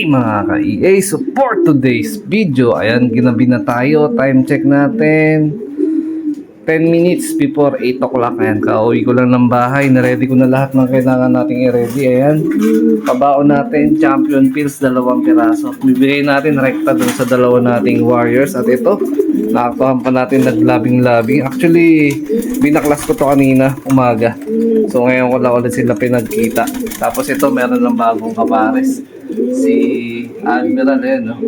mga ka-EA, so for today's video, ayan, ginabi na tayo. Time check natin 10 minutes before 8 o'clock. Ayan, kauwi ko lang ng bahay. Naready ko na lahat ng kailangan nating i-ready. Ayan, pabaon natin champion pills, 2 piraso. Bibigay natin rekta dun sa 2 nating warriors. At ito, nakakuhan pa natin naglabing-labing. Actually, binaklas ko to kanina umaga. So ngayon ko lang ulit sila pinagkita. Tapos ito, meron ng bagong kapares. Si Admiral, ayan, no?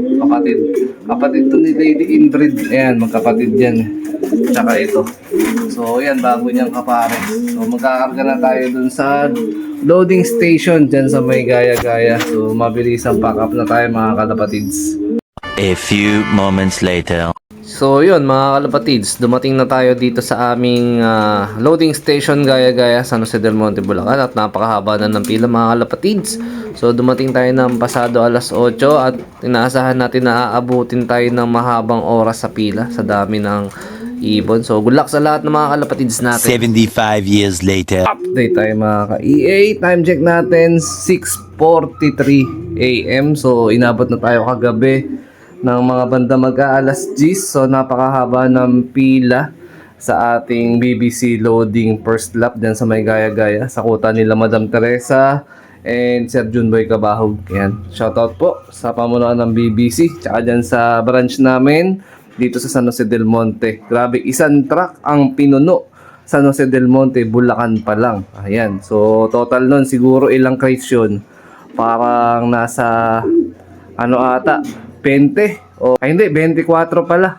Kapatid to ni Lady Ingrid. Ayan, magkapatid yan. Tsaka ito. So ayan, bago niyang kapares. So magkakarga na tayo dun sa loading station dyan sa may gaya-gaya. So mabilis ang pack up na tayo, mga kalapatids. A few moments later. So yun, mga kalapatids, dumating na tayo dito sa aming loading station gaya-gaya, San Jose del Monte, Bulacan. At napakahaba na ng pila, mga kalapatids. So dumating tayo ng pasado alas 8 at inaasahan natin na aabutin tayo ng mahabang oras sa pila sa dami ng ibon. So good luck sa lahat ng mga kalapatids natin. 75 years later. Update tayo, mga ka-EA. Time check natin 6:43 AM. So inabot na tayo kagabi ng mga banda mag-aalas 10. So napakahaba ng pila sa ating BBC loading first lap dyan sa may gaya-gaya, sa kuta nila Madam Teresa and Sir Junboy Cabahog. Yan, shoutout po sa pamunuan ng BBC, tsaka dyan sa branch namin dito sa San Jose del Monte. Grabe, isang truck ang pinuno San Jose del Monte, Bulacan pa lang. Ayan, so total nun siguro ilang crates yun, parang nasa ano ata 20 o ay hindi, 24 pala.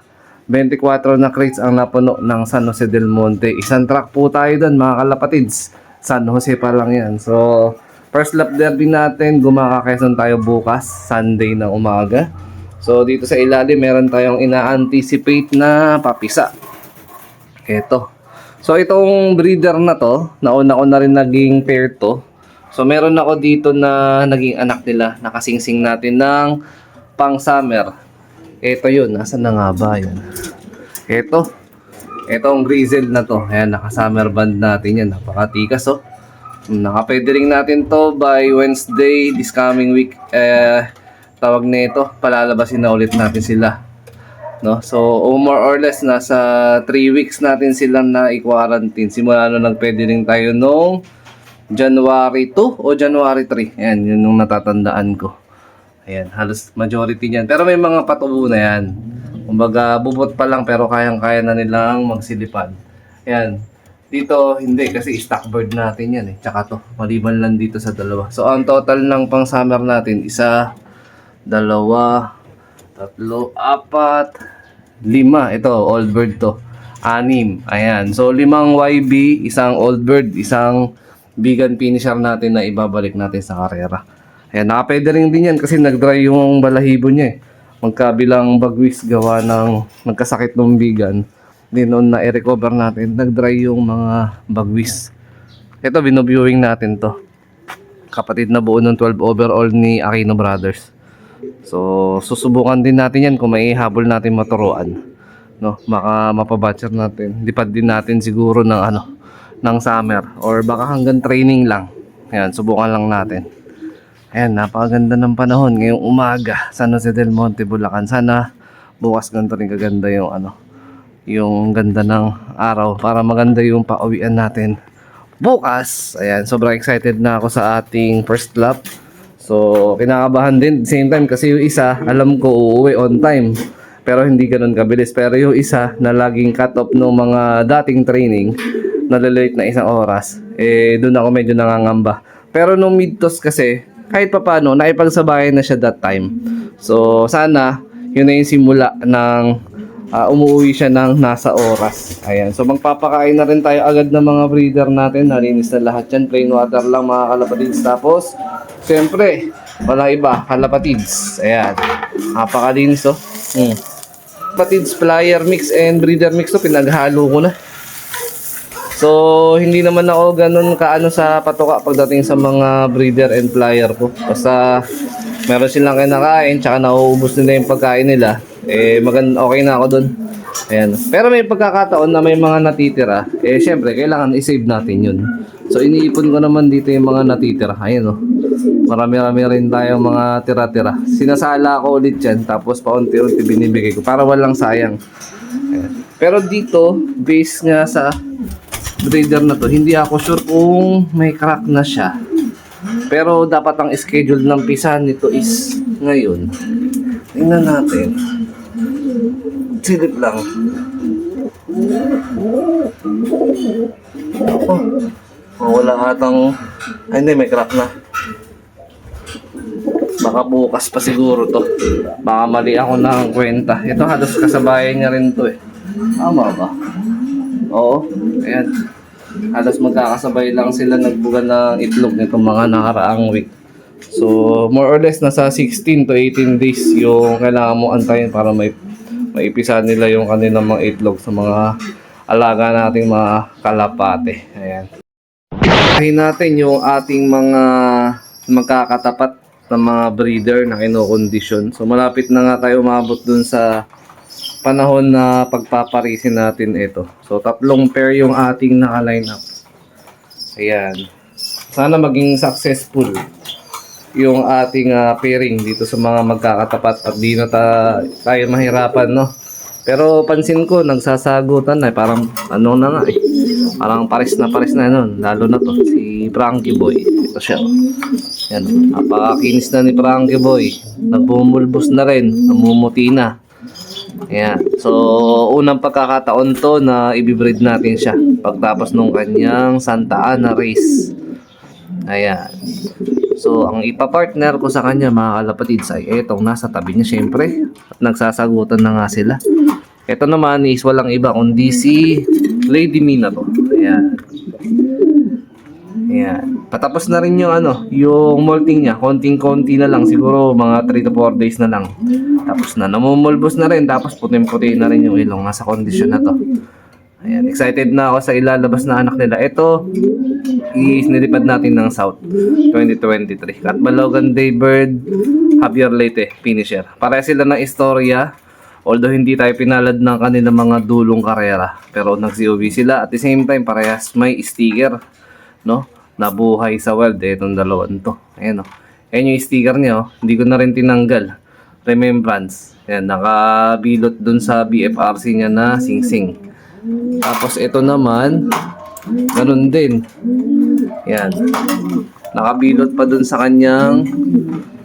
24 na crates ang napuno ng San Jose del Monte. Isang truck po tayo doon, mga kalapatids. San Jose pa lang yan. So first lap derby natin, Gumaka-Quezon tayo bukas, Sunday na umaga. So dito sa ilalim meron tayong ina-anticipate na papisa. Ito. So itong breeder na to, nauna ko na rin naging pair to. So meron ako dito na naging anak nila, nakasingsing natin ng pang summer. Ito yun, nasan na nga ba yun? Itong grizzle na to. Ayan, naka-summer band natin yan. Napakatikas, oh. Nakapwede rin natin to by Wednesday this coming week. Tawag na ito, palalabasin na ulit natin sila, no? So more or less nasa 3 weeks natin silang na i-quarantine. Simula nung nagpwede rin tayo nung January 2 o January 3. Ayan, yun yung natatandaan ko. Ayan, halos majority niyan. Pero may mga patubo na yan. Kumbaga, bubot pa lang pero kayang-kaya na nilang magsilipad. Ayan. Dito, hindi. Kasi stock bird natin yan eh. Tsaka to, maliban lang dito sa 2. So, ang total ng pang summer natin, 1, 2, 3, 4, 5. Ito, old bird to. 6. Ayan. So, 5 YB, isang old bird, isang vegan finisher natin na ibabalik natin sa karera. Ayan, nakapwede rin din yan kasi nag-dry yung balahibo niya eh. Magkabilang bagwis gawa ng nagkasakit ng vegan. Di noon na i-recover natin, nag-dry yung mga bagwis. Ito, binoviewing natin to. Kapatid na buo ng 12 overall ni Aquino Brothers. So, susubukan din natin yan kung may habol natin maturuan. No, baka mapabatcher natin. Lipad din natin siguro ng ng summer or baka hanggang training lang. Ayan, subukan lang natin. Ayan, napakaganda ng panahon ngayong umaga, San Jose del Monte, Bulacan. Sana bukas ganito rin kaganda yung yung ganda ng araw para maganda yung pauwian natin bukas. Ayan, sobrang excited na ako sa ating first lap. So, kinakabahan din same time kasi yung isa, alam ko uuwi on time. Pero hindi ganoon kabilis. Pero yung isa na laging cut off ng mga dating training, nalalate na 1 oras, doon ako medyo nangangamba. Pero nung mid-toss kasi, kahit pa paano, naipagsabayan na siya that time. So, sana, yun na yung simula ng umuwi siya ng nasa oras. Ayan. So, magpapakain na rin tayo agad ng mga breeder natin. Nalinis na lahat yan. Plain water lang, mga kalapatids. Tapos, siyempre, wala iba, kalapatids. Ayan. Napakalinis, oh. Kalapatids, flyer mix and breeder mix, oh. Pinaghalo ko na. So, hindi naman ako ganun kaano sa patuka pagdating sa mga breeder and flyer ko. Basta meron silang kinakain, tsaka nauubos nila yung pagkain nila. Okay na ako dun. Ayan. Pero may pagkakataon na may mga natitira. Eh, syempre, kailangan i-save natin yun. So, iniipon ko naman dito yung mga natitira. Ayan, oh. Marami-rami rin tayong mga tira-tira. Sinasala ko ulit yan. Tapos, paunti-unti binibigay ko. Para walang sayang. Ayan. Pero dito, base nga sa breeder na to, hindi ako sure kung may crack na siya. Pero, dapat ang schedule ng pisahan nito is ngayon. Tingnan natin. Silip lang. Wala atang... Ay, hindi, may crack na. Baka bukas pa siguro to. Baka mali ako ng kwenta. Ito halos kasabayan niya rin to eh. Tama ba? Oo. Ayan. Halos magkakasabay lang sila nagbuga ng itlog nitong mga nakaraang week. So, more or less nasa 16 to 18 days yung kailangan mo antayin para maipisa nila yung kanilang mga itlog sa mga alaga nating mga kalapate. Ayan. Tahin natin yung ating mga magkakatapat na mga breeder na kinokondisyon. So malapit na nga tayo umabot dun sa panahon na pagpaparisin natin ito. So 3 pair yung ating naka-line up. Ayan. Sana maging successful yung ating pairing dito sa mga magkakatapat at di na tayo mahirapan, no? Pero pansin ko nagsasagutan na parang ano na nga eh. Parang pares na nun, lalo na to si Frankie Boy. Ito siya. Yan, napakakinis na ni Frankie Boy. Nagbumulbos na rin, namumuti na. Ayan. So, unang pagkakataon to na ibibreed natin siya pagtapos nung kanyang Santa Ana race. Ayan. So, ang ipapartner ko sa kanya mga kalapatids ay etong nasa tabi niya syempre. At nagsasagutan na nga sila. Ito naman is walang iba kundi si Lady Mina to. Ayan. Ayan. Patapos na rin yung yung molting niya. Konting-konti na lang. Siguro mga 3 to 4 days na lang. Tapos na. Namumulbos na rin. Tapos puting-puti na rin yung ilong. Nasa kondisyon na to. Ayan. Excited na ako sa ilalabas na anak nila. Ito is nilipad natin ng South 2023. At Balogan Daybird, Javier Leyte, finisher. Pareha sila ng istorya. Although hindi tayo pinalad ng kanilang mga dulong karera. Pero nag-COV sila. At the same time, parehas may sticker. No? Nabuhay sa wild. Itong dalawang to. Ayan o. Ayan yung sticker niya. Hindi ko na rin tinanggal. Remembrance. Ayan. Nakabilot dun sa BFRC niya na sing-sing. Tapos ito naman. Ganun din. Ayan. Nakabilot pa dun sa kanyang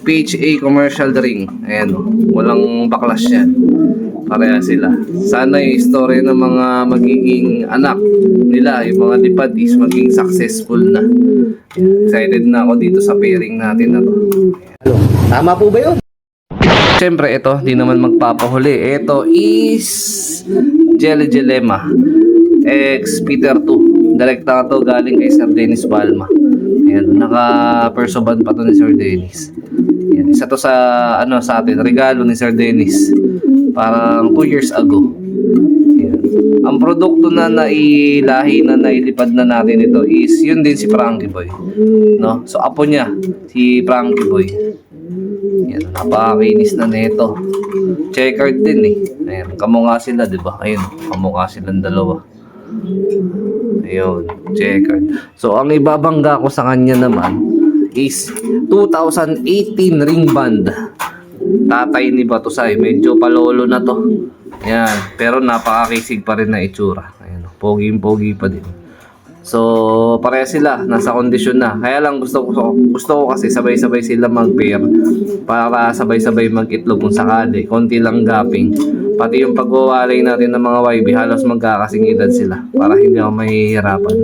PHA commercial ring. Ayan o. Walang backlash yan. Pareha sila. Sana yung story ng mga magiging anak nila, yung mga lipad is maging successful na. Excited na ako dito sa pairing natin na to. Tama po ba yun? Siyempre ito, di naman magpapahuli. Ito is Jelly Jelema X Peter 2. Direkta to galing kay Sir Dennis Balma. Ayan, naka-perso band pa to ni Sir Dennis. Ayan, isa to sa sa atin, regalo ni Sir Dennis. Parang 2 years ago. Ayan. Ang produkto na nailahi na nailipad na natin ito is yun din si Frankie Boy. No? So apo niya, si Frankie Boy. Ayan, napakakinis na nito. Checkered din eh. Ayan, kamukha sila, di ba? Ayun, kamukha silang dalawa. Ayun, checkered. So ang ibabangga ko sa kanya naman is 2018 ring band. Tatay ni Batusay. Medyo palolo na to. Ayan. Pero napakakisig pa rin na itsura. Ayan. Pogi-pogi pa din. So, pareha sila. Nasa kondisyon na. Kaya lang gusto ko kasi sabay-sabay sila mag-pair. Para sabay-sabay mag-itlog kung sakali. Konti lang gapping. Pati yung pagwawalay natin ng mga YB, halos magkakasing edad sila. Para hindi ako mahihirapan.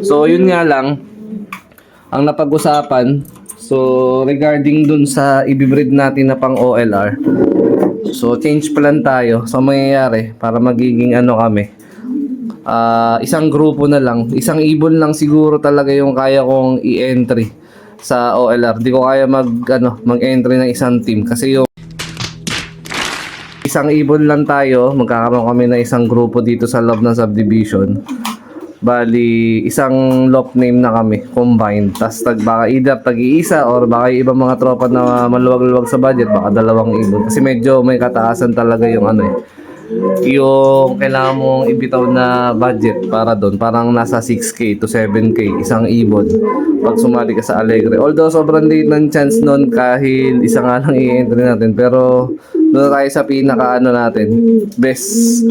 So, yun nga lang. Ang napag-usapan, so, regarding dun sa ibibreed natin na pang OLR, so, change plan tayo. So, mangyayari, para magiging kami, isang grupo na lang, isang ibon lang siguro talaga yung kaya kong i-entry sa OLR. Di ko kaya mag-entry ng isang team. Kasi yung isang ibon lang tayo, magkakaroon kami ng isang grupo dito sa loob ng subdivision. Bali, isang loft name na kami, combined. Tapos baka either tag-iisa or baka yung ibang mga tropa na maluwag-luwag sa budget, baka 2 ibon. Kasi medyo may kataasan talaga yung yung kailangan mong ibitaw na budget para doon, parang nasa 6K to 7K isang ibon pag sumali ka sa Alegre. Although sobrang liit ng chance noon kahit isa nga lang i-entry natin, pero doon tayo sa pinaka natin, best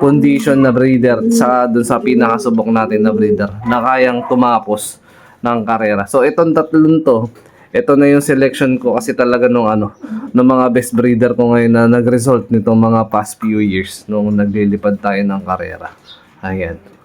condition na breeder sa doon sa pinakasubok natin na breeder na kayang tumapos ng karera. So itong tatlong to, ito na yung selection ko kasi talaga nung ng mga best breeder ko ngayon na nag-result nitong mga past few years nung naglilipad tayo ng karera. Ayan.